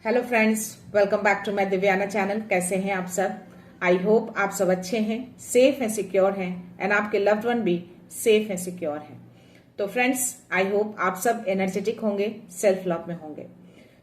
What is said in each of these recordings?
Hello friends, welcome back to my Divyana channel. कैसे हैं आप सब? आई होप आप सब अच्छे हैं, सेफ हैं, सिक्योर हैं एंड आपके लव्ड वन भी सेफ हैं, सिक्योर हैं। तो फ्रेंड्स, आई होप आप सब एनर्जेटिक होंगे, सेल्फ लव में होंगे।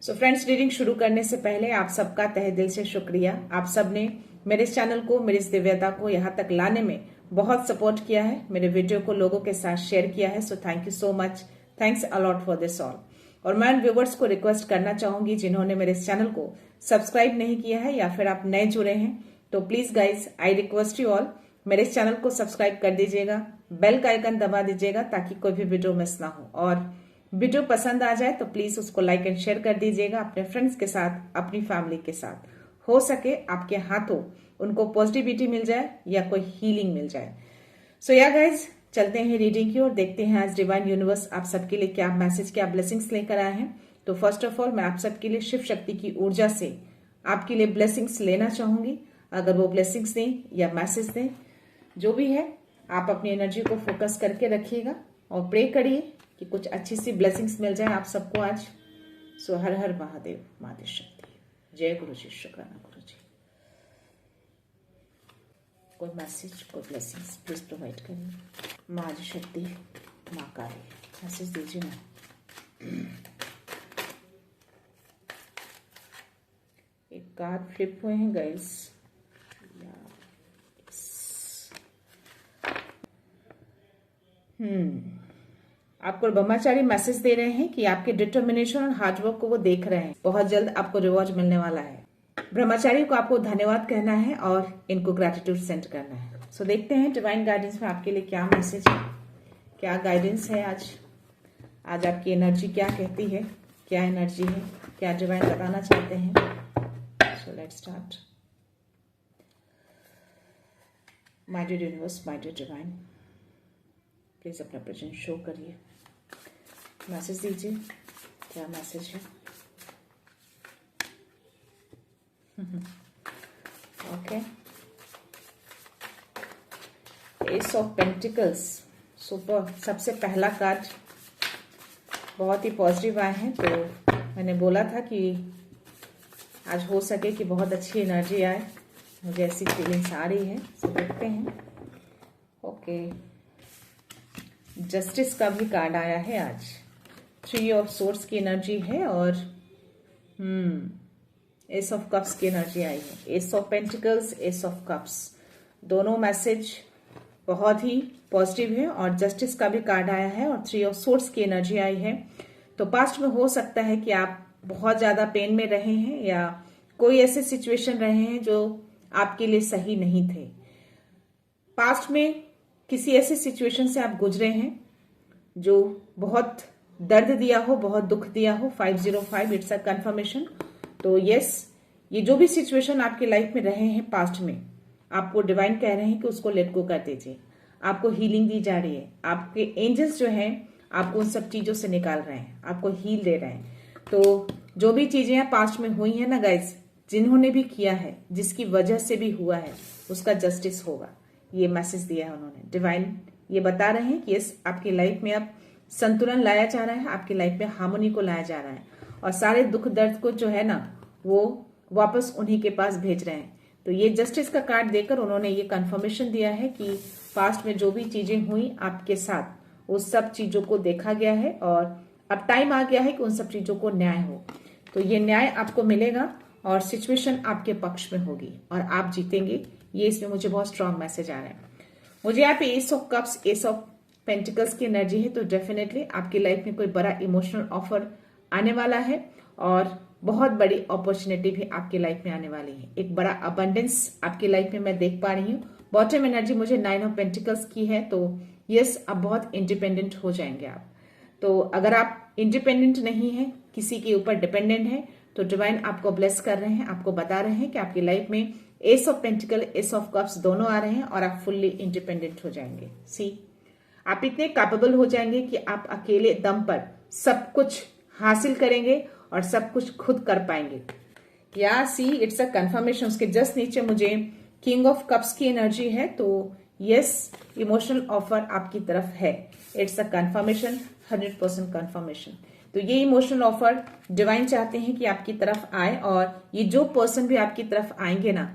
सो फ्रेंड्स, रीडिंग शुरू करने से पहले आप सबका तहे दिल से शुक्रिया। आप सब ने मेरे इस चैनल को, मेरी इस दिव्यता को यहाँ तक लाने में बहुत सपोर्ट किया है, मेरे वीडियो को लोगों के साथ शेयर किया है। So thank you so much, thanks a lot for this all. और मैं व्यूवर्स को रिक्वेस्ट करना चाहूंगी जिन्होंने मेरे इस चैनल को सब्सक्राइब नहीं किया है या फिर आप नए जुड़े हैं, तो please guys I request you all, मेरे इस चैनल को सब्सक्राइब कर दीजिएगा, बेल का आइकन दबा दीजिएगा ताकि कोई भी वीडियो मिस ना हो। और वीडियो पसंद आ जाए तो प्लीज उसको लाइक एंड शेयर कर दीजिएगा अपने फ्रेंड्स के साथ, अपनी फैमिली के साथ। हो सके आपके हाथों उनको पॉजिटिविटी मिल जाए या कोई हीलिंग मिल जाए। सो या गाइज, चलते हैं रीडिंग की और देखते हैं आज डिवाइन यूनिवर्स आप सबके लिए क्या मैसेज, क्या ब्लेसिंग्स लेकर आए हैं। तो फर्स्ट ऑफ ऑल मैं आप सबके लिए शिव शक्ति की ऊर्जा से आपके लिए ब्लेसिंग्स लेना चाहूंगी। अगर वो ब्लेसिंग्स दें या मैसेज दें, जो भी है, आप अपनी एनर्जी को फोकस करके रखिएगा और प्रे करिए कि कुछ अच्छी सी ब्लेसिंग्स मिल जाए आप सबको आज। सो हर हर महादेव, माता शक्ति, जय गुरु जी, शुक्राना गुरु जी। कोई मैसेज, कोई ब्लेसिंग्स प्लीज प्रोवाइड करिए। माँ शक्ति, माँ काली, मैसेज दीजिए ना। एक कार्ड फ्लिप हुए हैं गाइस। आपको ब्रह्मचारी मैसेज दे रहे हैं कि आपके डिटर्मिनेशन और हार्डवर्क को वो देख रहे हैं। बहुत जल्द आपको रिवॉर्ड मिलने वाला है। ब्रह्मचारी को आपको धन्यवाद कहना है और इनको ग्रेटिट्यूड सेंड करना है। सो देखते हैं डिवाइन गाइडेंस में आपके लिए क्या मैसेज है, क्या गाइडेंस है आज आपकी एनर्जी क्या कहती है, क्या एनर्जी है, क्या डिवाइन बताना चाहते हैं। So let's start. My dear universe, my dear divine, please अपना प्रेजेंस शो करिए, मैसेज दीजिए, क्या मैसेज है। Okay, ace of pentacles, super. सबसे पहला कार्ड बहुत ही पॉजिटिव आए हैं, तो मैंने बोला था कि आज हो सके कि बहुत अच्छी एनर्जी आए, मुझे ऐसी फीलिंग्स आ रही है। सो देखते हैं। ओके, जस्टिस का भी कार्ड आया है आज। 3 ऑफ सोर्ड्स की एनर्जी है और एस ऑफ कप्स की एनर्जी आई है। S of pentacles, S of cups, दोनों मैसेज बहुत ही पॉजिटिव है। और जस्टिस का भी कार्ड आया है और 3 ऑफ सोर्ड्स की एनर्जी आई है। तो पास्ट में हो सकता है कि आप बहुत ज्यादा पेन में रहे हैं या कोई ऐसे सिचुएशन रहे हैं जो आपके लिए सही नहीं थे। पास्ट में किसी ऐसे सिचुएशन से आप गुजरे हैं जो बहुत दर्द दिया हो, बहुत दुख दिया हो। 505, इट्स अ कंफर्मेशन। तो यस, ये जो भी सिचुएशन आपके लाइफ में रहे हैं पास्ट में, आपको डिवाइन कह रहे हैं कि उसको लेट गो कर दीजिए। आपको हीलिंग दी जा रही है। आपके एंजल्स जो हैं आपको उन सब चीजों से निकाल रहे हैं, आपको हील दे रहे हैं। तो जो भी चीजें पास्ट में हुई है ना गाइज, जिन्होंने भी किया है, जिसकी वजह से भी हुआ है, उसका जस्टिस होगा। ये मैसेज दिया है उन्होंने। डिवाइन ये बता रहे हैं कि यस, आपकी लाइफ में अब संतुलन लाया जा रहा है, आपकी लाइफ में हार्मोनी को लाया जा रहा है और सारे दुख दर्द को जो है ना वो वापस उन्हीं के पास भेज रहे हैं। तो ये जस्टिस का कार्ड देकर उन्होंने ये कंफर्मेशन दिया है कि पास्ट में जो भी चीजें हुई आपके साथ, उस सब चीजों को देखा गया है और अब टाइम आ गया है कि उन सब चीजों को न्याय हो। तो ये न्याय आपको मिलेगा और सिचुएशन आपके पक्ष में होगी और आप जीतेंगे। ये इसमें मुझे बहुत स्ट्रांग मैसेज आ रहा है। मुझे यहाँ पे S of cups, S of pentacles की एनर्जी है। तो डेफिनेटली आपकी लाइफ में कोई बड़ा इमोशनल ऑफर आने वाला है और बहुत बड़ी अपॉर्चुनिटी भी आपकी लाइफ में आने वाली है। एक बड़ा अबंडेंस आपकी लाइफ में मैं देख पा रही हूँ। बॉटम एनर्जी मुझे 9 ऑफ पेंटिकल्स की है। तो यस, अब बहुत इंडिपेंडेंट हो जाएंगे आप। तो अगर आप इंडिपेंडेंट नहीं है, किसी के ऊपर डिपेंडेंट है, तो डिवाइन आपको ब्लेस कर रहे हैं, आपको बता रहे हैं कि आपकी लाइफ में S of pentacle, S of cups दोनों आ रहे हैं और आप फुल्ली इंडिपेंडेंट हो जाएंगे। सी, आप इतने कैपेबल हो जाएंगे कि आप अकेले दम पर सब कुछ हासिल करेंगे और सब कुछ खुद कर पाएंगे। या सी, इट्स अ कंफर्मेशन। उसके जस्ट नीचे मुझे किंग ऑफ कप्स की एनर्जी है। तो यस, इमोशनल ऑफर आपकी तरफ है। It's a confirmation, 100% confirmation. तो ये इमोशनल ऑफर डिवाइन चाहते हैं कि आपकी तरफ आए, और ये जो पर्सन भी आपकी तरफ आएंगे ना,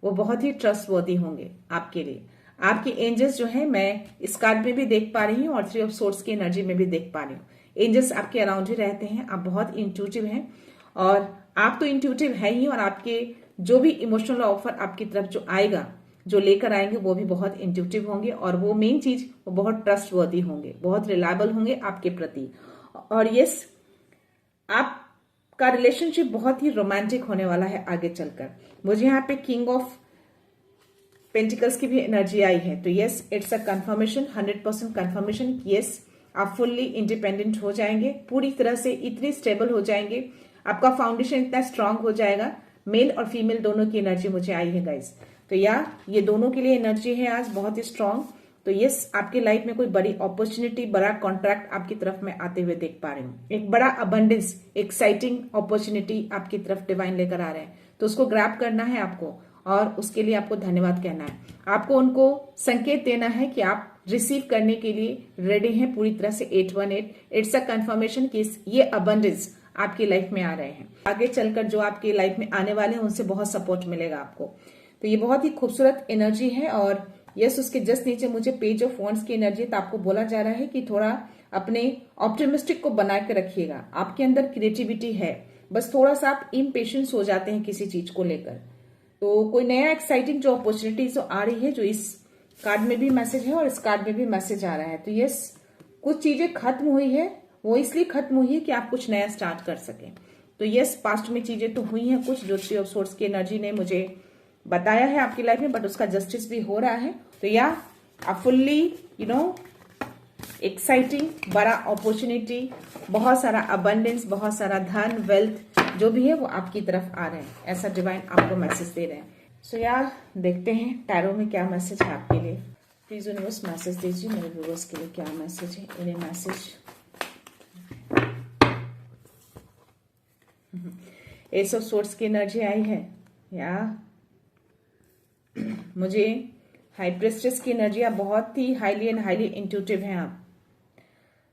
वो बहुत ही ट्रस्टवर्दी होंगे आपके लिए। आपके एंजल्स जो है मैं इस कार्ड में भी देख पा रही हूँ और 3 ऑफ सोर्ड्स की एनर्जी में भी देख पा रही हूँ। एंजल्स आपके अराउंड ही रहते हैं। आप बहुत इंट्यूटिव हैं, और आप तो इंट्यूटिव है ही, और आपके जो भी इमोशनल ऑफर आपकी तरफ जो आएगा, जो लेकर आएंगे, वो भी बहुत इंट्यूटिव होंगे, और वो मेन चीज वो बहुत ट्रस्टवर्दी होंगे, बहुत रिलायबल होंगे आपके प्रति। और यस, आपका रिलेशनशिप बहुत ही रोमांटिक होने वाला है आगे चलकर। मुझे यहाँ पे किंग ऑफ पेंटिकल्स की भी एनर्जी आई है, तो yes, it's a confirmation, 100% confirmation. Yes, आप फुल्ली इंडिपेंडेंट हो जाएंगे, पूरी तरह से इतने स्टेबल हो जाएंगे, आपका फाउंडेशन इतना स्ट्रांग हो जाएगा। मेल और फीमेल दोनों की एनर्जी मुझे आई है गाइस, तो ये दोनों के लिए एनर्जी है आज बहुत ही स्ट्रांग। तो यस, आपके लाइफ में कोई बड़ी अपॉर्चुनिटी, बड़ा कॉन्ट्रैक्ट आपकी तरफ में आते हुए देख पा रही हूँ। एक बड़ा अबंडेंस, एक्साइटिंग अपॉर्चुनिटी आपकी तरफ डिवाइन लेकर आ रहे हैं, तो उसको ग्रैब करना है आपको, और उसके लिए आपको धन्यवाद कहना है। आपको उनको संकेत देना है कि आप रिसीव करने के लिए रेडी हैं पूरी तरह से। 818 इट्स अ कंफर्मेशन कि ये अबंडेंस आपकी लाइफ में आ रहे हैं। आगे चलकर जो आपकी लाइफ में आने वाले हैं उनसे बहुत सपोर्ट मिलेगा आपको। तो ये बहुत ही खूबसूरत एनर्जी है। और यस, उसके जस्ट नीचे मुझे पेज ऑफ वॉन्ड्स की एनर्जी, तो आपको बोला जा रहा है कि थोड़ा अपने ऑप्टिमिस्टिक को बना के रखिएगा। आपके अंदर क्रिएटिविटी है, बस थोड़ा सा आप इम्पेशेंस हो जाते हैं किसी चीज को लेकर। तो कोई नया एक्साइटिंग जो अपॉर्चुनिटी जो आ रही है, जो इस कार्ड में भी मैसेज है और इस कार्ड में भी मैसेज आ रहा है। तो यस, कुछ चीजें खत्म हुई है, वो इसलिए खत्म हुई है कि आप कुछ नया स्टार्ट कर सकें। तो यस, पास्ट में चीजें तो हुई हैं कुछ, जो 3 ऑफ सोर्ड्स की एनर्जी ने मुझे बताया है आपकी लाइफ में, बट उसका जस्टिस भी हो रहा है। तो या आप फुल्ली एक्साइटिंग, बड़ा अपॉर्चुनिटी, बहुत सारा अबंडेंस, बहुत सारा धन, वेल्थ जो भी है वो आपकी तरफ आ रहे हैं, ऐसा डिवाइन आपको मैसेज दे रहे हैं। सो यार, देखते हैं टैरो में क्या मैसेज है आपके लिए। प्लीज यूनिवर्स मैसेज दीजिए मेरे व्यूअर्स के लिए, क्या मैसेज है इन्हें मैसेज। एस ऑफ सोर्ड्स की एनर्जी आई है, या मुझे हाई प्रेस्टेस की एनर्जी, आप बहुत ही हाईली एंड हाईली इंट्यूटिव हैं आप।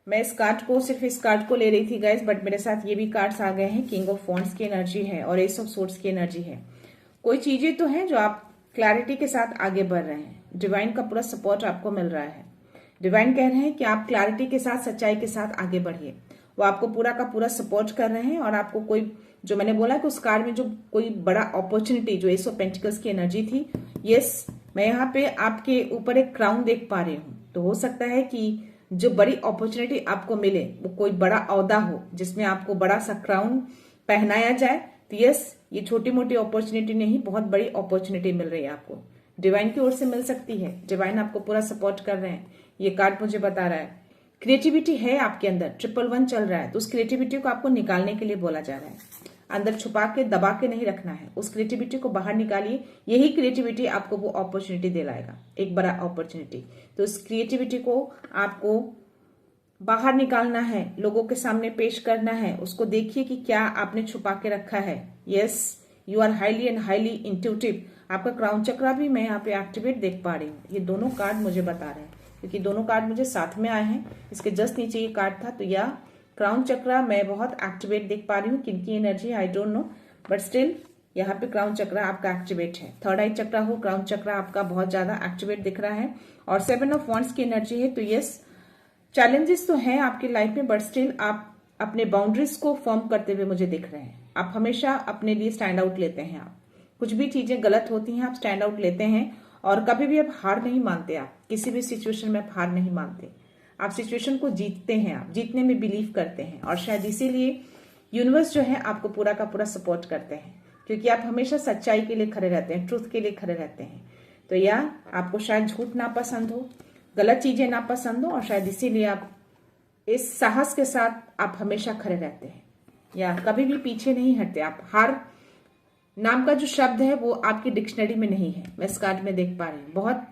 मैं इस कार्ड को, सिर्फ इस कार्ड को ले रही थी गाइस, बट मेरे साथ ये भी कार्ड्स आ गए हैं। किंग ऑफ वॉन्ड्स की एनर्जी है और एस ऑफ सोर्ड्स की एनर्जी है। कोई चीजें तो हैं जो आप क्लैरिटी के साथ आगे बढ़ रहे हैं, डिवाइन का पूरा सपोर्ट आपको मिल रहा है। डिवाइन कह रहे हैं कि आप क्लैरिटी के साथ, सच्चाई के साथ आगे बढ़िए। वो आपको पूरा का पूरा सपोर्ट कर रहे हैं, और आपको कोई, जो मैंने बोला कि उस कार्ड में जो कोई बड़ा अपॉर्चुनिटी, जो एस ऑफ पेंटिकल्स की एनर्जी थी, यस, मैं यहाँ पे आपके ऊपर एक क्राउन देख पा रही हूँ। तो हो सकता है कि जो बड़ी अपॉर्चुनिटी आपको मिले वो कोई बड़ा औहदा हो, जिसमें आपको बड़ा सा क्राउन पहनाया जाए। तो यस, ये छोटी मोटी अपॉर्चुनिटी नहीं, बहुत बड़ी अपॉर्चुनिटी मिल रही है आपको, डिवाइन की ओर से मिल सकती है। डिवाइन आपको पूरा सपोर्ट कर रहे हैं, ये कार्ड मुझे बता रहा है। क्रिएटिविटी है आपके अंदर, 111 चल रहा है, तो उस क्रिएटिविटी को आपको निकालने के लिए बोला जा रहा है। अंदर छुपा के, दबा के नहीं रखना है, उस क्रिएटिविटी को बाहर निकालिए। यही क्रिएटिविटी आपको वो अपॉर्चुनिटी दिलाएगा, एक बड़ा अपॉर्चुनिटी। तो उस क्रिएटिविटी को आपको बाहर निकालना है, लोगों के सामने पेश करना है। उसको देखिए कि क्या आपने छुपा के रखा है। Yes, you are highly and highly intuitive. आपका क्राउन चक्रा भी मैं यहाँ पे एक्टिवेट देख पा रही हूँ। ये दोनों कार्ड मुझे बता रहे हैं, क्योंकि दोनों कार्ड मुझे साथ में आए हैं। इसके जस्ट नीचे ये कार्ड था, तो यह क्राउन चक्रा मैं बहुत एक्टिवेट देख पा रही हूँ। किनकी energy I don't know, but still यहाँ पे क्राउन चक्रा आपका एक्टिवेट है। थर्ड आई चक्रा हो, क्राउन चक्रा आपका बहुत ज्यादा एक्टिवेट दिख रहा है। और 7 ऑफ वॉन्ड्स की एनर्जी है। तो यस, चैलेंजेस तो हैं आपकी लाइफ में, बट स्टिल आप अपने बाउंड्रीज को फॉर्म करते हुए मुझे दिख रहे हैं। आप हमेशा अपने लिए स्टैंड आउट लेते हैं। आप कुछ भी चीजें गलत होती हैं, आप स्टैंड आउट लेते हैं, और कभी भी आप हार नहीं मानते। आप किसी भी सिचुएशन में आप हार नहीं मानते, आप सिचुएशन को जीतते हैं, आप जीतने में बिलीव करते हैं। और शायद इसीलिए यूनिवर्स जो है आपको पूरा का पूरा सपोर्ट करते हैं, क्योंकि आप हमेशा सच्चाई के लिए खड़े रहते हैं, ट्रूथ के लिए खड़े रहते हैं। तो या आपको शायद झूठ ना पसंद हो, गलत चीजें ना पसंद हो, और शायद इसीलिए आप इस साहस के साथ आप हमेशा खड़े रहते हैं, या कभी भी पीछे नहीं हटते। आप हार नाम का जो शब्द है वो आपकी डिक्शनरी में नहीं है, मैं इस कार्ड में देख पा रही हूँ। बहुत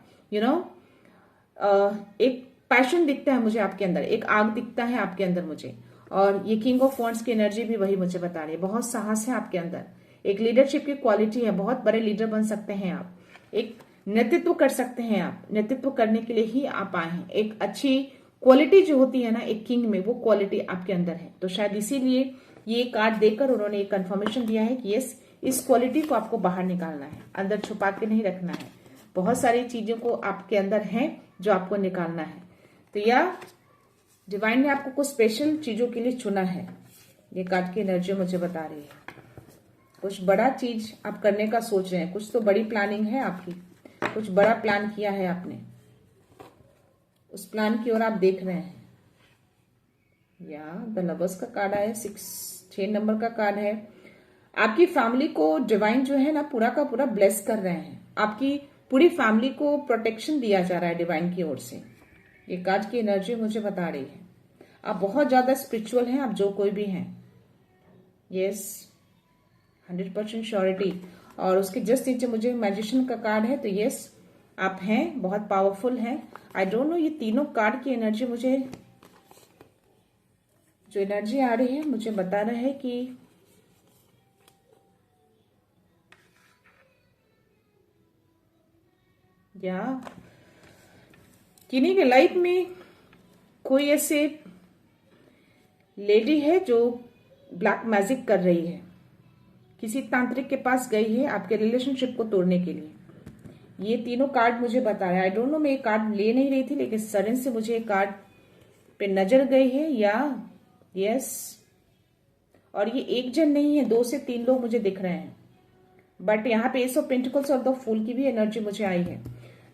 एक पैशन दिखता है मुझे आपके अंदर, एक आग दिखता है आपके अंदर मुझे। और ये किंग ऑफ वॉन्ड्स की एनर्जी भी वही मुझे बता रही है। बहुत साहस है आपके अंदर, एक लीडरशिप की क्वालिटी है, बहुत बड़े लीडर बन सकते हैं आप, एक नेतृत्व कर सकते हैं आप, नेतृत्व करने के लिए ही आप आए हैं। एक अच्छी क्वालिटी जो होती है ना एक किंग में, वो क्वालिटी आपके अंदर है। तो शायद इसीलिए ये कार्ड देकर उन्होंने एक कंफर्मेशन दिया है कि यस, इस क्वालिटी को आपको बाहर निकालना है, अंदर छुपा के नहीं रखना है। बहुत सारी चीजों को आपके अंदर है जो आपको निकालना है। तो या डिवाइन ने आपको कुछ स्पेशल चीजों के लिए चुना है, ये कार्ड की एनर्जी मुझे बता रही है। कुछ बड़ा चीज आप करने का सोच रहे हैं, कुछ तो बड़ी प्लानिंग है आपकी, कुछ बड़ा प्लान किया है आपने, उस प्लान की ओर आप देख रहे हैं। या द लवर्स का कार्ड आया, 6 नंबर का कार्ड है। आपकी फैमिली को डिवाइन जो है ना पूरा का पूरा ब्लेस कर रहे हैं। आपकी पूरी फैमिली को प्रोटेक्शन दिया जा रहा है डिवाइन की ओर से। ये कार्ड की एनर्जी मुझे बता रही है आप बहुत ज्यादा स्पिरिचुअल हैं, आप जो कोई भी हैं। Yes, 100% surety. और उसके जस्ट नीचे मुझे मैजिशियन का कार्ड है। तो यस, आप हैं, बहुत पावरफुल हैं। आई डोंट नो, ये तीनों कार्ड की एनर्जी मुझे, जो एनर्जी आ रही है मुझे बता रहा है कि या किन्हीं के लाइफ में कोई ऐसे लेडी है जो ब्लैक मैजिक कर रही है, किसी तांत्रिक के पास गई है आपके रिलेशनशिप को तोड़ने के लिए। ये तीनों कार्ड मुझे बता रहा है। आई डोंट नो, मैं ये कार्ड ले नहीं रही थी लेकिन सडन से मुझे ये कार्ड पे नजर गई है। या यस, और ये एक जन नहीं है, 2 से 3 लोग मुझे दिख रहे हैं। बट यहाँ पे एस ऑफ पेंटिकल्स और द फूल की भी एनर्जी मुझे आई है,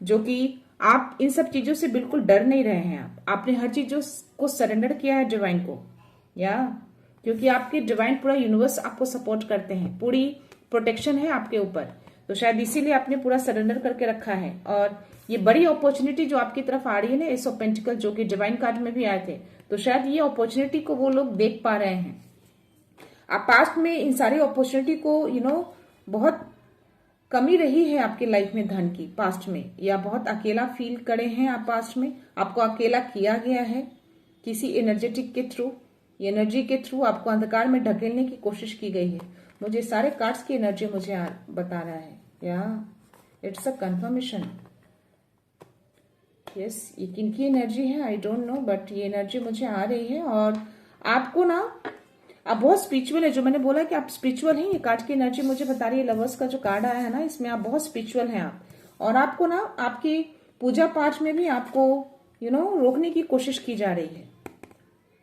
जो कि आप इन सब चीजों से बिल्कुल डर नहीं रहे हैं। आपने हर चीजों को सरेंडर किया है डिवाइन को। या क्योंकि आपके डिवाइन पूरा यूनिवर्स आपको सपोर्ट करते हैं, पूरी प्रोटेक्शन है आपके ऊपर। तो शायद इसीलिए आपने पूरा सरेंडर करके रखा है। और ये बड़ी अपॉर्चुनिटी जो आपकी तरफ आ रही है ना, एस ऑफ पेंटिकल जो कि डिवाइन कार्ड में भी आए थे, तो शायद ये अपॉर्चुनिटी को वो लोग देख पा रहे हैं। आप पास्ट में इन सारी अपॉर्चुनिटी को बहुत कमी रही है आपके लाइफ में धन की पास्ट में, या बहुत अकेला फील करे हैं आप पास्ट में, आपको अकेला किया गया है किसी एनर्जेटिक के थ्रू, एनर्जी के थ्रू आपको अंधकार में ढकेलने की कोशिश की गई है। मुझे सारे कार्ड्स की एनर्जी मुझे बता रहा है। या इट्स अ कंफर्मेशन। यस, ये किनकी एनर्जी है आई डोंट नो, बट ये एनर्जी मुझे आ रही है। और आपको ना, आप बहुत स्पिरिचुअल है, जो मैंने बोला कि आप स्पिरिचुअल हैं, ये कार्ड की एनर्जी मुझे बता रही है। लवर्स का जो कार्ड आया है ना, इसमें आप बहुत स्पिरिचुअल हैं आप। और आपको ना आपकी पूजा पाठ में भी आपको रोकने की कोशिश की जा रही है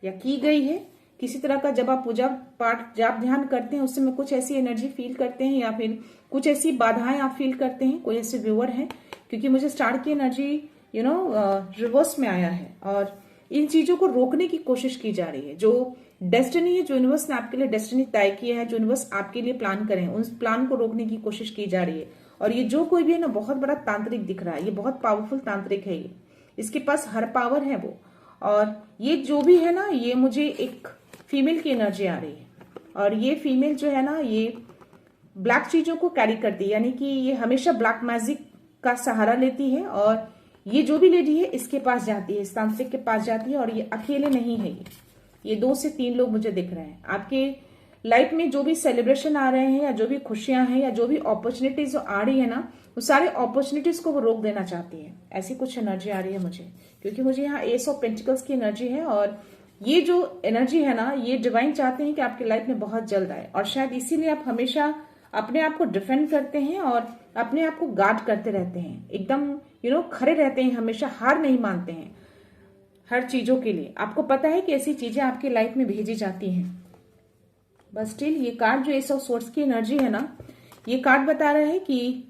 या की गई है किसी तरह का। जब आप पूजा पाठ जाप ध्यान करते हैं उस समय कुछ ऐसी एनर्जी फील करते हैं, या फिर कुछ ऐसी बाधाएं आप फील करते हैं, कोई ऐसे व्यूअर हैं, क्योंकि मुझे स्टार की एनर्जी रिवर्स में आया है। और इन चीजों को रोकने की कोशिश की जा रही है। जो डेस्टिनी है, जो यूनिवर्स ने आपके लिए डेस्टिनी तय किया है, जो यूनिवर्स आपके लिए प्लान करें, उस प्लान को रोकने की कोशिश की जा रही है। और ये जो कोई भी है ना, बहुत बड़ा तांत्रिक दिख रहा है, ये बहुत पावरफुल तांत्रिक है, ये इसके पास हर पावर है वो। और ये जो भी है ना, ये मुझे एक फीमेल की एनर्जी आ रही है। और ये फीमेल जो है ना, ये ब्लैक चीजों को कैरी करती है, यानी कि ये हमेशा ब्लैक मैजिक का सहारा लेती है। और ये जो भी लेडी है इसके पास जाती है, इस तांत्रिक के पास जाती है। और ये अकेले नहीं है, ये 2 से 3 लोग मुझे दिख रहे हैं। आपके लाइफ में जो भी सेलिब्रेशन आ रहे हैं, या जो भी खुशियां हैं, या जो भी अपॉर्चुनिटीज जो आ रही है ना, वो सारे अपॉर्चुनिटीज को वो रोक देना चाहती है। ऐसी कुछ एनर्जी आ रही है मुझे, क्योंकि मुझे यहाँ एस ऑफ पेंटिकल्स की एनर्जी है। और ये जो एनर्जी है ना, ये डिवाइन चाहते हैं कि आपकी लाइफ में बहुत जल्द आए। और शायद इसीलिए आप हमेशा अपने आप को डिफेंड करते हैं और अपने आप को गार्ड करते रहते हैं, एकदम खड़े रहते हैं, हमेशा हार नहीं मानते हैं हर चीजों के लिए। आपको पता है कि ऐसी चीजें आपकी लाइफ में भेजी जाती हैं, बट स्टिल ये कार्ड जो एस ऑफ सोर्स की एनर्जी है ना, ये कार्ड बता रहा है कि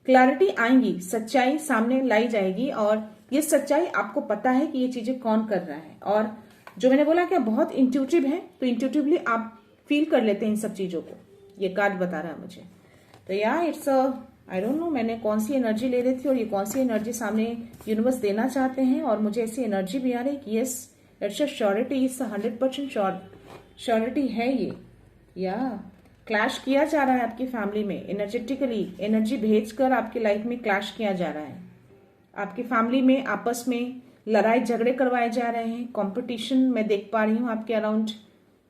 क्लैरिटी आएंगी, सच्चाई सामने लाई जाएगी। और ये सच्चाई आपको पता है कि ये चीजें कौन कर रहा है। और जो मैंने बोला कि आप बहुत इंट्यूटिव हैं, तो इंट्यूटिवली आप फील कर लेते हैं इन सब चीजों को, ये कार्ड बता रहा है मुझे। तो यार इट्स आई डोंट नो मैंने कौन सी एनर्जी ले रही थी और ये कौन सी एनर्जी सामने यूनिवर्स देना चाहते हैं। और मुझे ऐसी एनर्जी भी आ रही है कि yes, it's a surety, it's 100% surety है ये। या क्लैश किया जा रहा है आपकी फैमिली में, एनर्जेटिकली एनर्जी भेजकर आपकी लाइफ में क्लैश किया जा रहा है। आपकी फैमिली में आपस में लड़ाई झगड़े करवाए जा रहे हैं, कंपटीशन मैं देख पा रही हूँ आपके अराउंड,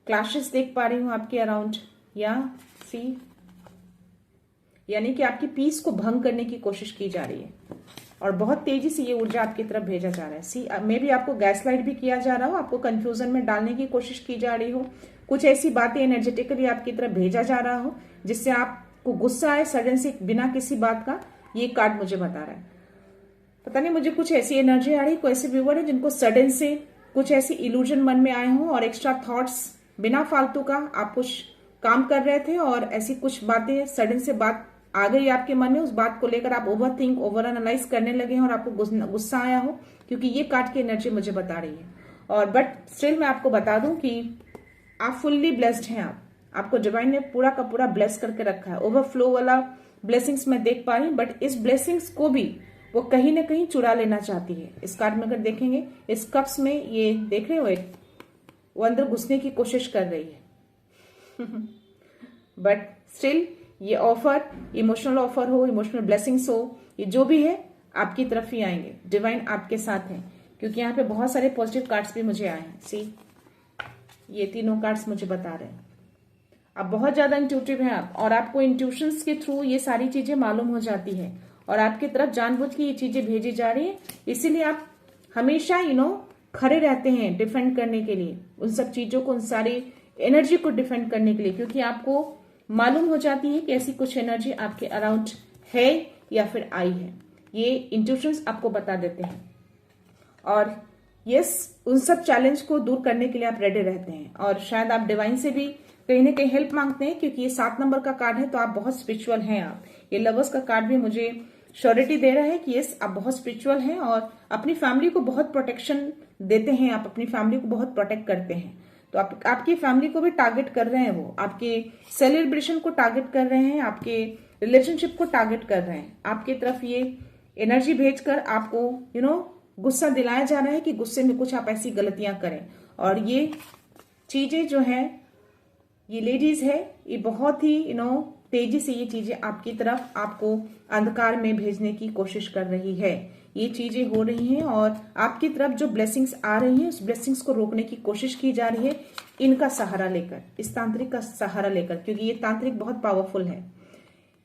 क्लैशेस देख पा रही हूँ आपके अराउंड। या सी, यानी कि आपकी पीस को भंग करने की कोशिश की जा रही है। और बहुत तेजी से ये ऊर्जा आपकी तरफ भेजा जा रहा है। सी मे भी आपको गैसलाइट भी किया जा रहा हो, आपको कंफ्यूजन में डालने की कोशिश की जा रही हो, कुछ ऐसी बातें एनर्जेटिकली आपकी तरफ भेजा जा रहा हो जिससे आपको गुस्सा आए सडन से बिना किसी बात का। ये कार्ड मुझे बता रहा है, पता नहीं मुझे कुछ ऐसी एनर्जी आ रही, कोई ऐसे व्यूअर है जिनको सडन से कुछ ऐसी इल्यूजन मन में आए हों और एक्स्ट्रा थॉट्स बिना फालतू का आप कुछ काम कर रहे थे और ऐसी कुछ बातें सडन से बात आ गई आपके मन में, उस बात को लेकर आप ओवर थिंक ओवर एनालाइज करने लगे हैं और आपको गुस्सा आया हो, क्योंकि ये कार्ड की एनर्जी मुझे बता रही है। और बट स्टिल मैं आपको बता दूं कि आप फुल्ली ब्लेस्ड हैं। आपको डिवाइन ने पूरा का पूरा ब्लेस करके रखा है। ओवरफ्लो वाला ब्लेसिंग्स मैं देख पा रही हूँ, बट इस ब्लेसिंग्स को भी वो कहीं ना कहीं चुरा लेना चाहती है। इस कार्ड में अगर देखेंगे, इस कप्स में ये देख रहे हो, वो अंदर घुसने की कोशिश कर रही है बट स्टिल ये ऑफर, इमोशनल ऑफर हो, इमोशनल ब्लेसिंग्स हो, ये जो भी है आपकी तरफ ही आएंगे। डिवाइन आपके साथ है, क्योंकि यहाँ पे बहुत सारे पॉजिटिव कार्ड्स भी मुझे आए हैं। सी ये तीनों कार्ड्स मुझे बता रहे हैं आप बहुत ज्यादा इंट्यूटिव हैं आप, और आपको इंट्यूशंस के थ्रू ये सारी चीजें मालूम हो जाती है और आपकी तरफ जानबूझ के ये चीजें भेजी जा रही है। इसीलिए आप हमेशा खड़े रहते हैं डिफेंड करने के लिए, उन सब चीजों को, उन सारी एनर्जी को डिफेंड करने के लिए, क्योंकि आपको मालूम हो जाती है कि ऐसी कुछ एनर्जी आपके अराउंड है या फिर आई है। ये इंट्यूशंस आपको बता देते हैं और यस, उन सब चैलेंज को दूर करने के लिए आप रेडी रहते हैं। और शायद आप डिवाइन से भी कहीं ना कहीं हेल्प मांगते हैं, क्योंकि ये 7 नंबर का कार्ड है, तो आप बहुत स्पिरिचुअल हैं। आप ये लवर्स का कार्ड भी मुझे श्योरिटी दे रहा है कि यस, आप बहुत स्पिरिचुअल हैं और अपनी फैमिली को बहुत प्रोटेक्शन देते हैं, आप अपनी फैमिली को बहुत प्रोटेक्ट करते हैं। तो आपकी फैमिली को भी टारगेट कर रहे हैं, वो आपके सेलिब्रेशन को टारगेट कर रहे हैं, आपके रिलेशनशिप को टारगेट कर रहे हैं। आपकी तरफ ये एनर्जी भेजकर आपको गुस्सा दिलाया जा रहा है कि गुस्से में कुछ आप ऐसी गलतियां करें। और ये चीजें जो है, ये लेडीज है, ये बहुत ही तेजी से ये चीजें आपकी तरफ, आपको अंधकार में भेजने की कोशिश कर रही है। ये चीजें हो रही हैं और आपकी तरफ जो ब्लेसिंग्स आ रही हैं, उस ब्लेसिंग्स को रोकने की कोशिश की जा रही है, इनका सहारा लेकर, इस तांत्रिक का सहारा लेकर, क्योंकि ये तांत्रिक बहुत पावरफुल है।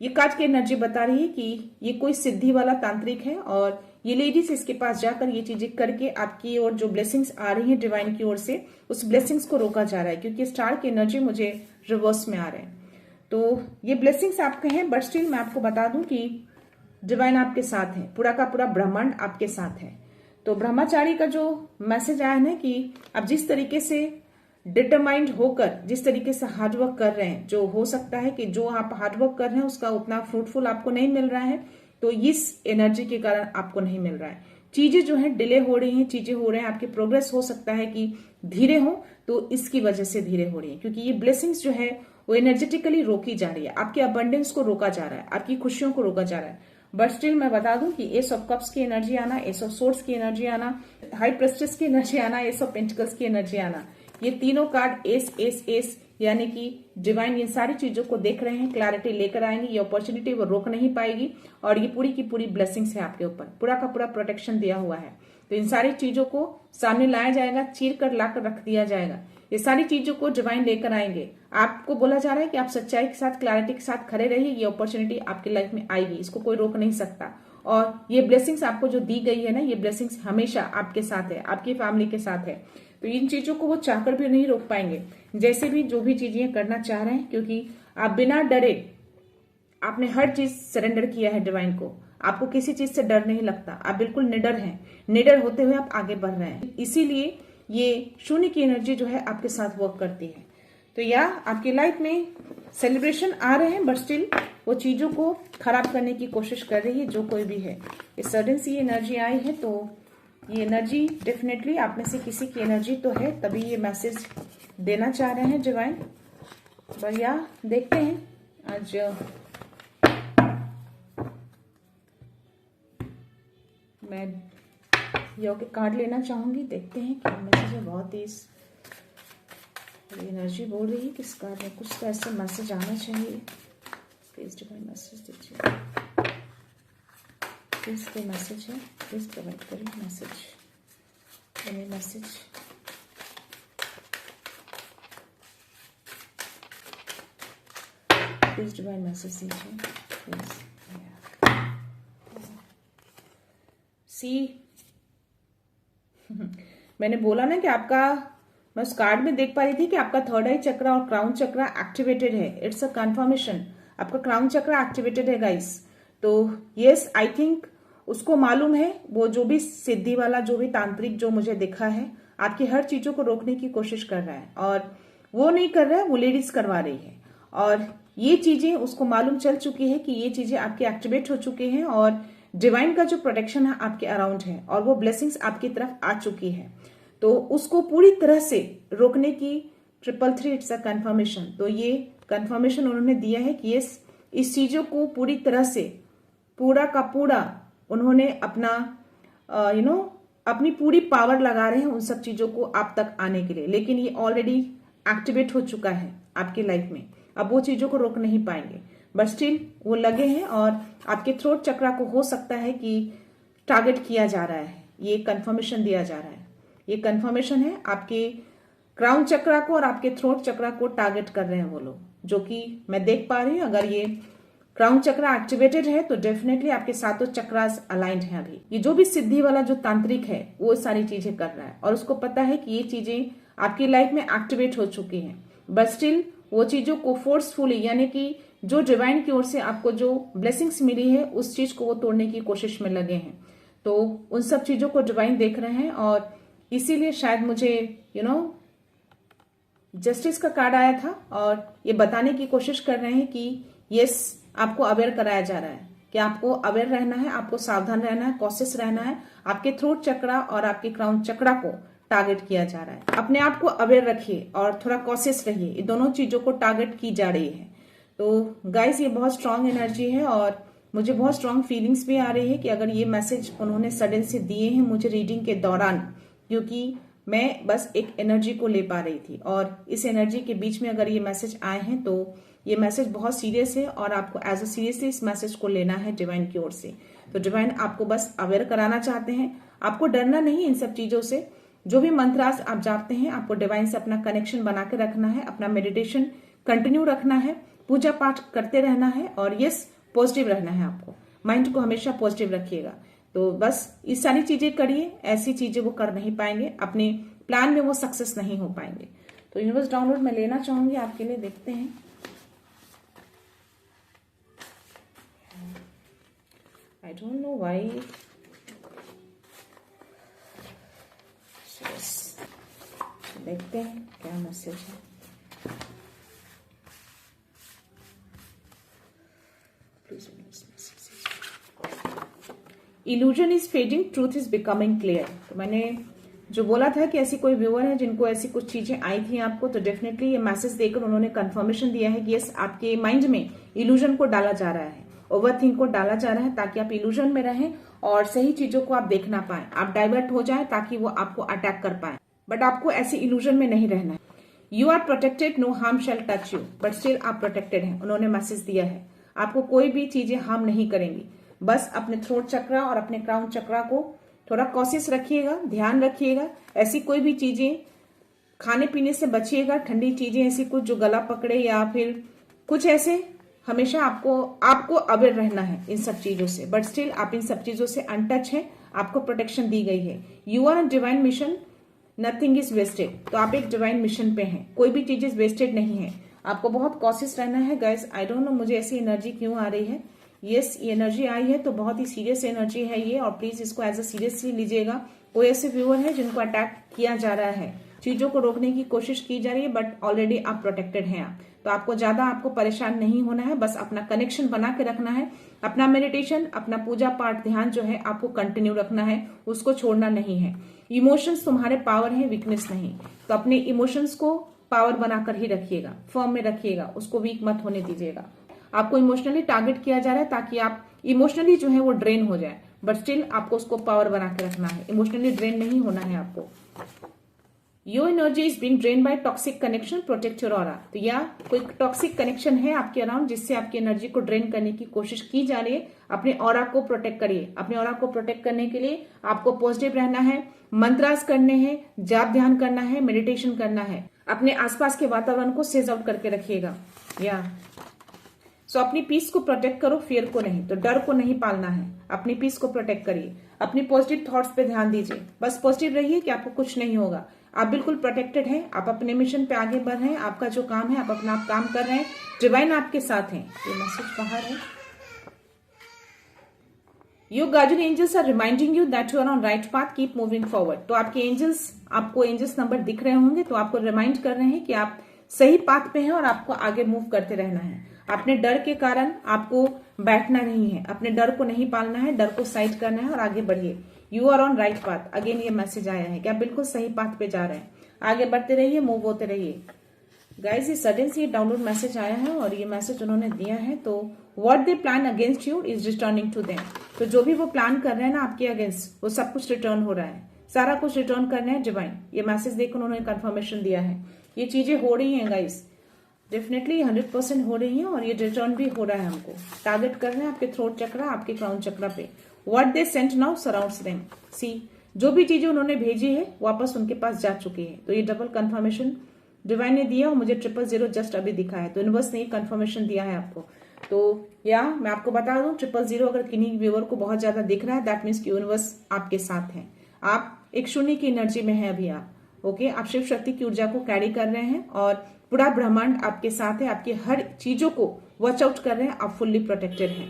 ये कार्ड की एनर्जी बता रही है कि ये कोई सिद्धि वाला तांत्रिक है और ये लेडीज इसके पास जाकर ये चीजें करके आपकी ओर जो ब्लेसिंग्स आ रही है डिवाइन की ओर से, उस ब्लेसिंग्स को रोका जा रहा है, क्योंकि स्टार की एनर्जी मुझे रिवर्स में आ रहे हैं। तो ये ब्लेसिंग्स आपके हैं, बट स्टिल मैं आपको बता दूं कि डिवाइन आपके साथ है, पूरा का पूरा ब्रह्मांड आपके साथ है। तो ब्रह्मचारी का जो मैसेज आया है कि आप जिस तरीके से डिटरमाइंड होकर, जिस तरीके से हार्डवर्क कर रहे हैं, जो हो सकता है कि जो आप हार्डवर्क कर रहे हैं उसका उतना फ्रूटफुल आपको नहीं मिल रहा है, तो इस एनर्जी के कारण आपको नहीं मिल रहा है। चीजें जो है डिले हो रही हैं, चीजें हो रहे हैं, आपकी प्रोग्रेस हो सकता है कि धीरे हो, तो इसकी वजह से धीरे हो रही है, क्योंकि ये ब्लेसिंग्स जो है वो एनर्जेटिकली रोकी जा रही है, आपके अबंडेंस को रोका जा रहा है, आपकी खुशियों को रोका जा रहा है। बट स्टिल मैं बता दूं कि एस ऑफ कप्स की एनर्जी आना, एस ऑफ सोर्ड्स की एनर्जी आना, हाई प्रेस्टिस की एनर्जी आना, एस ऑफ पेंटिकल्स की एनर्जी आना, ये तीनों कार्ड एस एस एस यानी कि डिवाइन इन सारी चीजों को देख रहे हैं, क्लैरिटी लेकर आएंगे। ये अपॉर्चुनिटी वो रोक नहीं पाएगी और ये पूरी की पूरी ब्लेसिंग्स है आपके ऊपर, पूरा का पूरा प्रोटेक्शन दिया हुआ है। तो इन सारी चीजों को सामने लाया जाएगा, चीर कर लाकर रख दिया जाएगा। ये सारी चीजों को डिवाइन लेकर आएंगे। आपको बोला जा रहा है कि आप सच्चाई के साथ, क्लैरिटी के साथ खड़े रहिए, ये अपॉर्चुनिटी आपकी लाइफ में आएगी, इसको कोई रोक नहीं सकता। और ये ब्लेसिंग्स आपको जो दी गई है ना, ये ब्लेसिंग्स हमेशा आपके साथ है, आपकी फैमिली के साथ है। तो इन चीजों को वो चाहकर भी नहीं रोक पाएंगे, जैसे भी जो भी चीजें करना चाह रहे हैं, क्योंकि आप बिना डरे, आपने हर चीज सरेंडर किया है डिवाइन को, आपको किसी चीज से डर नहीं लगता, आप बिल्कुल निडर हैं, निडर होते हुए आप आगे बढ़ रहे हैं। इसीलिए ये शून्य की एनर्जी जो है आपके साथ वर्क करती है। तो या आपकी लाइफ में सेलिब्रेशन आ रहे हैं, बट स्टिल वो चीजों को खराब करने की कोशिश कर रही है, जो कोई भी है। इस सडन सी एनर्जी आई है, तो ये एनर्जी डेफिनेटली आप में से किसी की एनर्जी तो है, तभी ये मैसेज देना चाह रहे हैं डिवाइन। बढ़िया, देखते हैं आज मैं यो के कार्ड लेना चाहूंगी, देखते हैं क्या मैसेज है। बहुत ही एनर्जी बोल रही है कि इस कार्ड में कुछ तो ऐसा मैसेज आना चाहिए। प्लीज डिवाइन मैसेज दीजिए, प्लीज कोई मैसेज है, प्लीज प्रोवाइड करिए message, message. Please divine message दीजिए, प्लीज। सी मैंने बोला ना कि आपका, मैं उस कार्ड में देख पा रही थी कि आपका थर्ड आई चक्रा और क्राउन चक्रा एक्टिवेटेड है। इट्स अ कंफर्मेशन, आपका क्राउन चक्रा एक्टिवेटेड है गाइस। तो यस, आई थिंक उसको मालूम है, वो जो भी सिद्धि वाला, जो भी तांत्रिक जो मुझे दिखा है, आपकी हर चीजों को रोकने की कोशिश कर रहा है, और वो नहीं कर रहा है, वो लेडीज करवा रही है। और ये चीजें उसको मालूम चल चुकी है कि ये चीजें आपकी एक्टिवेट हो चुकी हैं, और डिवाइन का जो प्रोटेक्शन है आपके अराउंड है, और वो ब्लेसिंग्स आपकी तरफ आ चुकी है। तो उसको पूरी तरह से रोकने की 333 इट्स अ कंफर्मेशन। तो ये कंफर्मेशन उन्होंने दिया है कि इस चीजों को पूरी तरह से, पूरा का पूरा उन्होंने अपना अपनी पूरी पावर लगा रहे हैं उन सब चीजों को आप तक आने के लिए। लेकिन ये ऑलरेडी एक्टिवेट हो चुका है आपकी लाइफ में, अब वो चीजों को रोक नहीं पाएंगे, बट स्टिल वो लगे हैं। और आपके थ्रोट चक्रा को हो सकता है कि टारगेट किया जा रहा है, ये कंफर्मेशन दिया जा रहा है। ये कंफर्मेशन है, आपके क्राउन चक्रा को और आपके थ्रोट चक्रा को टारगेट कर रहे हैं वो लोग, जो कि मैं देख पा रही हूँ। अगर ये क्राउन चक्रा एक्टिवेटेड है तो डेफिनेटली आपके सातों चक्रास अलाइंड हैं। अभी ये जो भी सिद्धि वाला जो तांत्रिक है वो सारी चीजें कर रहा है, और उसको पता है कि ये चीजें आपकी लाइफ में एक्टिवेट हो चुकी हैं, बट स्टिल वो चीजों को फोर्सफुली, यानी कि जो डिवाइन की ओर से आपको जो ब्लेसिंग्स मिली है उस चीज को वो तोड़ने की कोशिश में लगे हैं। तो उन सब चीजों को डिवाइन देख रहे हैं, और इसीलिए शायद मुझे जस्टिस का कार्ड आया था, और ये बताने की कोशिश कर रहे हैं कि यस, आपको अवेयर कराया जा रहा है कि आपको अवेयर रहना है, आपको सावधान रहना है, कॉशियस रहना है। आपके थ्रोट चक्रा और आपके क्राउन चक्रा को टारगेट किया जा रहा है। अपने आप को अवेयर रखिए और थोड़ा कॉशियस रहिए, ये दोनों चीजों को टारगेट की जा रही है। तो गाइस, ये बहुत स्ट्रांग एनर्जी है, और मुझे बहुत स्ट्रांग फीलिंग्स भी आ रही है कि अगर ये मैसेज उन्होंने सडन से दिए हैं मुझे रीडिंग के दौरान, क्योंकि मैं बस एक एनर्जी को ले पा रही थी, और इस एनर्जी के बीच में अगर ये मैसेज आए हैं तो ये मैसेज बहुत सीरियस है, और आपको एज अ सीरियसली इस मैसेज को लेना है डिवाइन की ओर से। तो डिवाइन आपको बस अवेयर कराना चाहते हैं, आपको डरना नहीं इन सब चीजों से। जो भी मंत्रास आप जापते हैं, आपको डिवाइन से अपना कनेक्शन बना के रखना है, अपना मेडिटेशन कंटिन्यू रखना है, पूजा पाठ करते रहना है, और यस, पॉजिटिव रहना है। आपको माइंड को हमेशा पॉजिटिव रखिएगा। तो बस ये सारी चीजें करिए, ऐसी चीजें वो कर नहीं पाएंगे, अपने प्लान में वो सक्सेस नहीं हो पाएंगे। तो यूनिवर्स डाउनलोड मैं लेना चाहूंगी आपके लिए, देखते हैं। I don't know why. देखते हैं क्या मैसेज है। Illusion is fading, truth is becoming clear. तो मैंने जो बोला था कि ऐसी कोई व्यूअर है जिनको ऐसी कुछ चीजें आई थी आपको, तो डेफिनेटली ये मैसेज देकर उन्होंने कंफर्मेशन दिया है कि यस, आपके माइंड में इल्यूजन को डाला जा रहा है, ओवरथिंक को डाला जा रहा है, ताकि आप इल्यूजन में रहें और सही चीजों को आप देख ना पाए, आप डाइवर्ट हो जाए ताकि वो आपको अटैक कर पाए। बट आपको ऐसे इल्यूजन में नहीं रहना है। You are protected, no harm shall touch you, but still आप प्रोटेक्टेड हैं। उन्होंने मैसेज दिया है आपको कोई भी चीजें हार्म नहीं करेंगी। बस अपने थ्रोट चक्रा और अपने क्राउन चक्रा को थोड़ा कॉशियस रखिएगा, ध्यान रखिएगा। ऐसी कोई भी चीजें खाने पीने से बचिएगा, ठंडी चीजें ऐसी कुछ जो गला पकड़े या फिर कुछ ऐसे, हमेशा आपको अवेयर रहना है इन सब चीजों से। बट स्टिल आप इन सब चीजों से अनटच है, आपको प्रोटेक्शन दी गई है। You are a divine mission, nothing is wasted. तो आप एक डिवाइन मिशन पे हैं, कोई भी चीज वेस्टेड नहीं है। आपको बहुत कॉशियस रहना है गाइस। आई डोंट नो मुझे ऐसी एनर्जी क्यों आ रही है। यस, ये एनर्जी आई है तो बहुत ही सीरियस एनर्जी है ये, और प्लीज इसको एज अ सीरियसली लीजिएगा। कोई ऐसे व्यूअर है जिनको अटैक किया जा रहा है, चीजों को रोकने की कोशिश की जा रही है, बट ऑलरेडी आप प्रोटेक्टेड हैं। आप तो आपको ज्यादा आपको परेशान नहीं होना है, बस अपना कनेक्शन बना के रखना है, अपना मेडिटेशन, अपना पूजा पाठ ध्यान जो है आपको कंटिन्यू रखना है, उसको छोड़ना नहीं है। इमोशंस तुम्हारे पावर है, वीकनेस नहीं। तो अपने इमोशंस को पावर बनाकर ही रखिएगा, फर्म में रखिएगा, उसको वीक मत होने दीजिएगा। आपको इमोशनली टारगेट किया जा रहा है ताकि आप इमोशनली जो है वो ड्रेन हो जाए, बट स्टिल आपको उसको पावर बना के रखना है, इमोशनली ड्रेन नहीं होना है आपको। Your energy is being drain by toxic connection, protect your aura. तो या कोई टॉक्सिक कनेक्शन है आपके अराउंड जिससे आपकी एनर्जी को ड्रेन करने की कोशिश की जा रही है, अपने ऑरा को प्रोटेक्ट करिए। अपने ऑरा को प्रोटेक्ट करने के लिए आपको पॉजिटिव रहना है, मंत्रास करने हैं, जाप ध्यान करना है, मेडिटेशन करना है, अपने आसपास के वातावरण को सेज आउट करके रखिएगा। या सो अपनी पीस को प्रोटेक्ट करो, फियर को नहीं, तो डर को नहीं पालना है, अपनी पीस को प्रोटेक्ट करिए, अपनी पॉजिटिव थॉट्स पे ध्यान दीजिए, बस पॉजिटिव रहिए कि आपको कुछ नहीं होगा, आप बिल्कुल प्रोटेक्टेड हैं, आप अपने मिशन पे आगे बढ़ रहे हैं, आपका जो काम है आप अपना आप काम कर रहे हैं, डिवाइन आपके साथ है। ये मैसेज बाहर है। Your guardian angels are reminding you that you are on right path, keep moving forward. तो आपके एंजल्स, आपको एंजल्स नंबर दिख रहे होंगे तो आपको रिमाइंड कर रहे हैं कि आप सही पाथ पे हैं और आपको आगे मूव करते रहना है। अपने डर के कारण आपको बैठना नहीं है, अपने डर को नहीं पालना है, डर को साइड करना है और आगे बढ़िए। You are on right path, again ये मैसेज आया है कि आप बिल्कुल सही पाथ पे जा रहे हैं, आगे बढ़ते रहिए, मूव होते रहिए। गाइज ये सडन से डाउनलोड मैसेज आया है और ये मैसेज उन्होंने दिया है, तो what they plan against you is returning to them. तो जो भी वो प्लान कर रहे हैं ना आपके अगेंस्ट, वो सब कुछ रिटर्न हो रहा है, सारा कुछ रिटर्न कर रहे हैं डिवाइन। ये मैसेज देखकर उन्होंने कंफर्मेशन दिया है, ये चीजें हो रही हैं गाइज, डेफिनेटली 100% हो रही है और ये रिटर्न भी हो रहा है। हमको टारगेट कर रहे हैं आपके थ्रोट चक्रा, आपके क्राउन चक्रा पे। What they sent now surrounds them. See, जो भी चीजें उन्होंने भेजी है वापस उनके पास जा चुकी है। तो ये डबल कंफर्मेशन डिवाइन ने दिया और मुझे 000 जस्ट अभी दिखा है, तो यूनिवर्स ने कंफर्मेशन दिया है आपको। तो या मैं आपको बता दूं 000 अगर किन्हीं व्यूअर को बहुत ज्यादा दिख रहा है, दैट मीन्स कि यूनिवर्स आपके साथ है, आप एक शून्य की एनर्जी में है अभी आप। ओके, आप शिव शक्ति की ऊर्जा को कैरी कर रहे हैं और पूरा ब्रह्मांड आपके साथ है, आपकी हर चीजों को वॉच आउट कर रहे हैं, आप फुल्ली प्रोटेक्टेड हैं।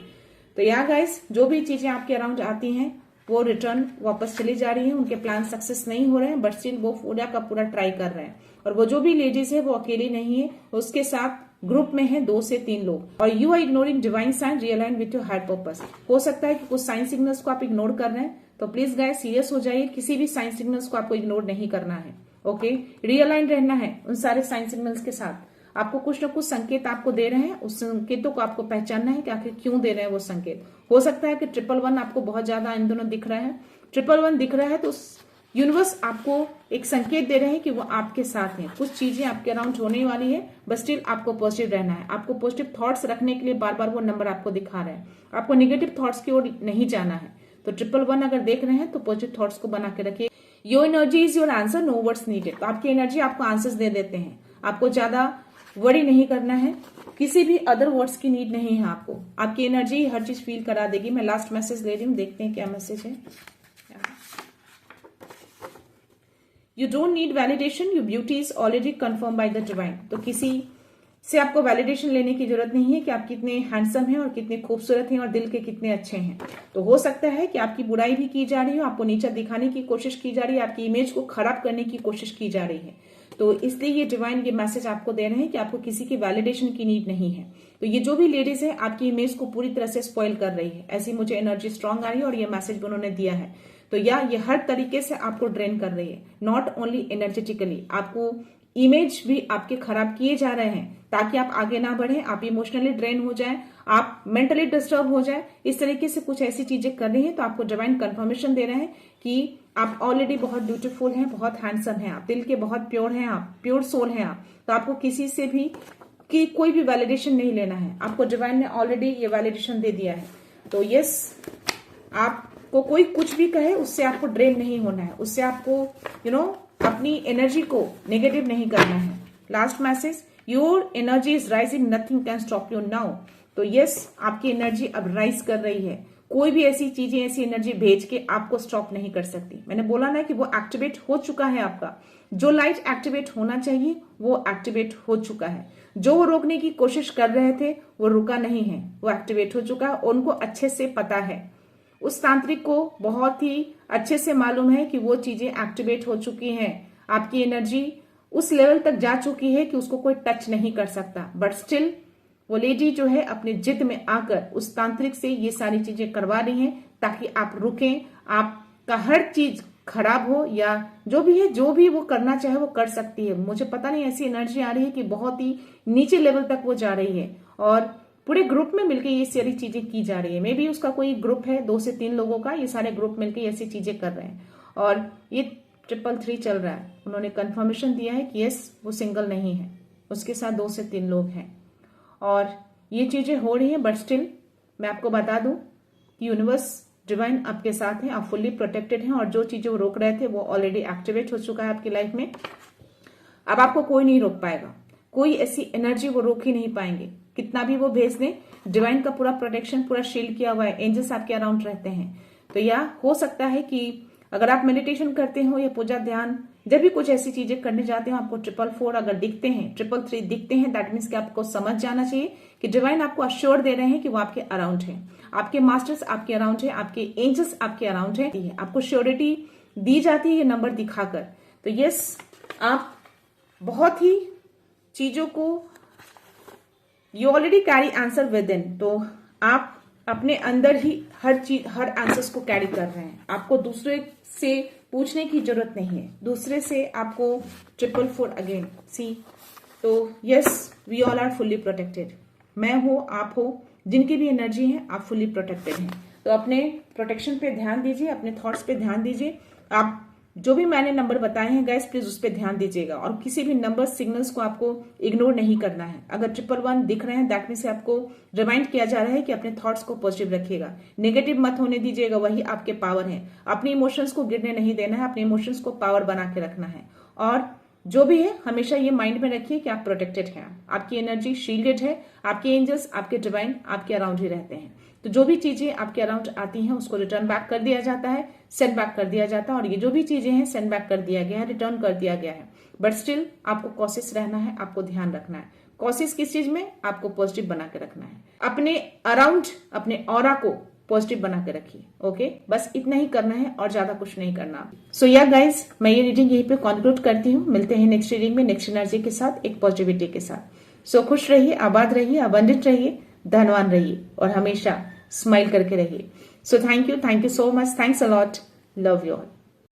तो या गाइस, जो भी चीजें आपके अराउंड आती हैं वो रिटर्न वापस चली जा रही है, उनके प्लान सक्सेस नहीं हो रहे हैं, बट स्टिल वो पूरा का पूरा ट्राई कर रहे हैं। और वो जो भी लेडीज है वो अकेली नहीं है, उसके साथ ग्रुप में है 2 से 3 लोग। और you are ignoring divine sign, realign with your higher purpose. हो सकता है कि कुछ साइन सिग्नल्स को आप इग्नोर कर रहे हैं, तो प्लीज गाइस सीरियस हो जाइए, किसी भी साइन सिग्नल्स को आपको इग्नोर नहीं करना है। ओके, रियलाइन रहना है उन सारे साइन सिग्नल्स के साथ। आपको कुछ ना कुछ संकेत आपको दे रहे हैं, उस संकेतों को आपको पहचानना है कि आखिर क्यों दे रहे हैं वो संकेत। हो सकता है कि 111 आपको बहुत ज्यादा इन दोनों दिख रहा है, 111 दिख रहा है, तो यूनिवर्स आपको एक संकेत दे रहे हैं कि वो आपके साथ हैं। कुछ चीजें आपके अराउंड होने वाली है, बट स्टिल आपको पॉजिटिव रहना है, आपको पॉजिटिव थॉट्स रखने के लिए बार बार वो नंबर आपको दिखा रहे हैं, आपको नेगेटिव थॉट्स की ओर नहीं जाना है। तो 111 अगर देख रहे हैं तो पॉजिटिव थॉट्स को बना के रखिए। Your energy is your answer, no words needed. तो आपकी एनर्जी आपको आंसर्स दे देते हैं, आपको ज्यादा वरी नहीं करना है, किसी भी अदर वर्ड्स की नीड नहीं है आपको, आपकी एनर्जी हर चीज फील करा देगी। मैं लास्ट मैसेज ले रही हूँ, देखते हैं क्या मैसेज है। You don't need validation, your beauty is already confirm by the divine. तो किसी से आपको वैलिडेशन लेने की जरूरत नहीं है कि आप कितने हैंडसम हैं और कितने खूबसूरत हैं और दिल के कितने अच्छे हैं। तो हो सकता है कि आपकी बुराई भी की जा रही हो, आपको नीचा दिखाने की कोशिश की जा रही है, आपकी इमेज को खराब करने की कोशिश की जा रही है। तो इसलिए ये डिवाइन ये मैसेज आपको दे रहे हैं कि आपको किसी की वैलिडेशन की नीड नहीं है। तो ये जो भी लेडीज है आपकी इमेज को पूरी तरह से स्पॉइल कर रही है, ऐसी मुझे एनर्जी स्ट्रांग आ रही है और ये मैसेज भी उन्होंने दिया है। तो या ये हर तरीके से आपको ड्रेन कर रही है, नॉट ओनली एनर्जेटिकली, आपको इमेज भी आपके खराब किए जा रहे हैं ताकि आप आगे ना बढ़े, आप इमोशनली ड्रेन हो जाए, आप मेंटली डिस्टर्ब हो जाए, इस तरीके से कुछ ऐसी चीजें कर रही है। तो आपको डिवाइन कंफर्मेशन दे रहे हैं कि आप ऑलरेडी बहुत ब्यूटीफुल हैं, बहुत हैंडसम हैं, आप दिल के बहुत प्योर हैं, आप प्योर सोल हैं आप। तो आपको किसी से भी कि कोई भी वैलिडेशन नहीं लेना है, आपको डिवाइन ने ऑलरेडी ये वैलिडेशन दे दिया है। तो यस, आपको कोई कुछ भी कहे उससे आपको ड्रेन नहीं होना है, उससे आपको अपनी एनर्जी को नेगेटिव नहीं करना है। Last message, your energy is rising, nothing can stop you now. तो यस, आपकी एनर्जी अब राइज कर रही है, कोई भी ऐसी चीजें, ऐसी एनर्जी भेज के आपको स्टॉप नहीं कर सकती। मैंने बोला ना कि वो एक्टिवेट हो चुका है, आपका जो लाइट एक्टिवेट होना चाहिए वो एक्टिवेट हो चुका है। जो वो रोकने की कोशिश कर रहे थे वो रुका नहीं है, वो एक्टिवेट हो चुका है। उनको अच्छे से पता है, उस तांत्रिक को बहुत ही अच्छे से मालूम है कि वो चीजें एक्टिवेट हो चुकी हैं, आपकी एनर्जी उस लेवल तक जा चुकी है कि उसको कोई टच नहीं कर सकता। बट स्टिल वो लेडी जो है अपने जिद में आकर उस तांत्रिक से ये सारी चीजें करवा रही हैं ताकि आप रुकें, आपका हर चीज खराब हो या जो भी है, जो भी वो करना चाहे वो कर सकती है। मुझे पता नहीं, ऐसी एनर्जी आ रही है कि बहुत ही नीचे लेवल तक वो जा रही है और पूरे ग्रुप में मिलकर ये सारी चीजें की जा रही है। मे बी उसका कोई ग्रुप है 2 से 3 लोगों का, ये सारे ग्रुप मिलकर ऐसी चीजें कर रहे हैं और ये 333 चल रहा है। उन्होंने कंफर्मेशन दिया है कि यस, वो सिंगल नहीं है, उसके साथ 2 से 3 लोग हैं और ये चीजें हो रही हैं। बट स्टिल मैं आपको बता दूं कि यूनिवर्स डिवाइन आपके साथ है, आप फुल्ली प्रोटेक्टेड हैं और जो चीजें वो रोक रहे थे वो ऑलरेडी एक्टिवेट हो चुका है आपकी लाइफ में। अब आपको कोई नहीं रोक पाएगा, कोई ऐसी एनर्जी वो रोक ही नहीं पाएंगे। कितना भी वो भेज दें, डिवाइन का पूरा प्रोटेक्शन, पूरा शील्ड किया हुआ है, एंजल्स आपके अराउंड रहते हैं। तो या हो सकता है कि अगर आप मेडिटेशन करते हो या पूजा ध्यान, जब भी कुछ ऐसी चीजें करने जाते हो, आपको 444 अगर दिखते हैं, 333 दिखते हैं, दैट मीन्स कि आपको समझ जाना चाहिए कि डिवाइन आपको अश्योर दे रहे हैं कि वो आपके अराउंड है, आपके मास्टर्स आपके अराउंड है, आपके एंजल्स आपके अराउंड है, आपको श्योरिटी दी जाती है ये नंबर दिखाकर। तो यस, आप बहुत ही चीजों को, you already carry answer with in, तो आप अपने अंदर ही हर चीज, हर आंसर्स को कैरी कर रहे हैं। आपको दूसरे से पूछने की जरूरत नहीं है, दूसरे से आपको 444 अगेन सी। तो yes, we all are fully protected. मैं हो, आप हो, जिनकी भी एनर्जी है, आप फुल्ली प्रोटेक्टेड हैं। तो अपने प्रोटेक्शन पे ध्यान दीजिए, अपने थॉट्स पे ध्यान दीजिए। आप जो भी मैंने नंबर बताए हैं गाइस, प्लीज उस पर ध्यान दीजिएगा और किसी भी नंबर सिग्नल्स को आपको इग्नोर नहीं करना है। अगर 111 दिख रहे हैं, दैट मीन से आपको रिमाइंड किया जा रहा है कि अपने थॉट्स को पॉजिटिव रखिएगा, नेगेटिव मत होने दीजिएगा, वही आपके पावर है। अपने इमोशंस को गिरने नहीं देना है, अपने इमोशंस को पावर बना के रखना है। और जो भी है, हमेशा ये माइंड में रखिए कि आप प्रोटेक्टेड हैं, आपकी एनर्जी शील्डेड है, आपके एंजल्स, आपके डिवाइन आपके अराउंड ही रहते हैं। तो जो भी चीजें आपके अराउंड आती हैं, उसको रिटर्न बैक कर दिया जाता है, सेंड बैक कर दिया जाता है। और ये जो भी चीजें हैं, सेंड बैक कर दिया गया है, रिटर्न कर दिया गया है। बट स्टिल आपको कॉशियस रहना है, आपको ध्यान रखना है। कॉशियस किस चीज में? आपको पॉजिटिव बना के रखना है। अपने अराउंड, अपने ऑरा को पॉजिटिव बना के रखिए। ओके, बस इतना ही करना है और ज्यादा कुछ नहीं करना। सो या गाइज, मैं ये रीडिंग यहीं पे कंक्लूड करती हूँ। मिलते हैं नेक्स्ट रीडिंग में, नेक्स्ट एनर्जी के साथ, एक पॉजिटिविटी के साथ। सो खुश रहिए, आबाद रहिए, अबंडेंट रहिए, धनवान रहिए और हमेशा स्माइल करके रहिए। So thank you so much, thanks a lot, love you all.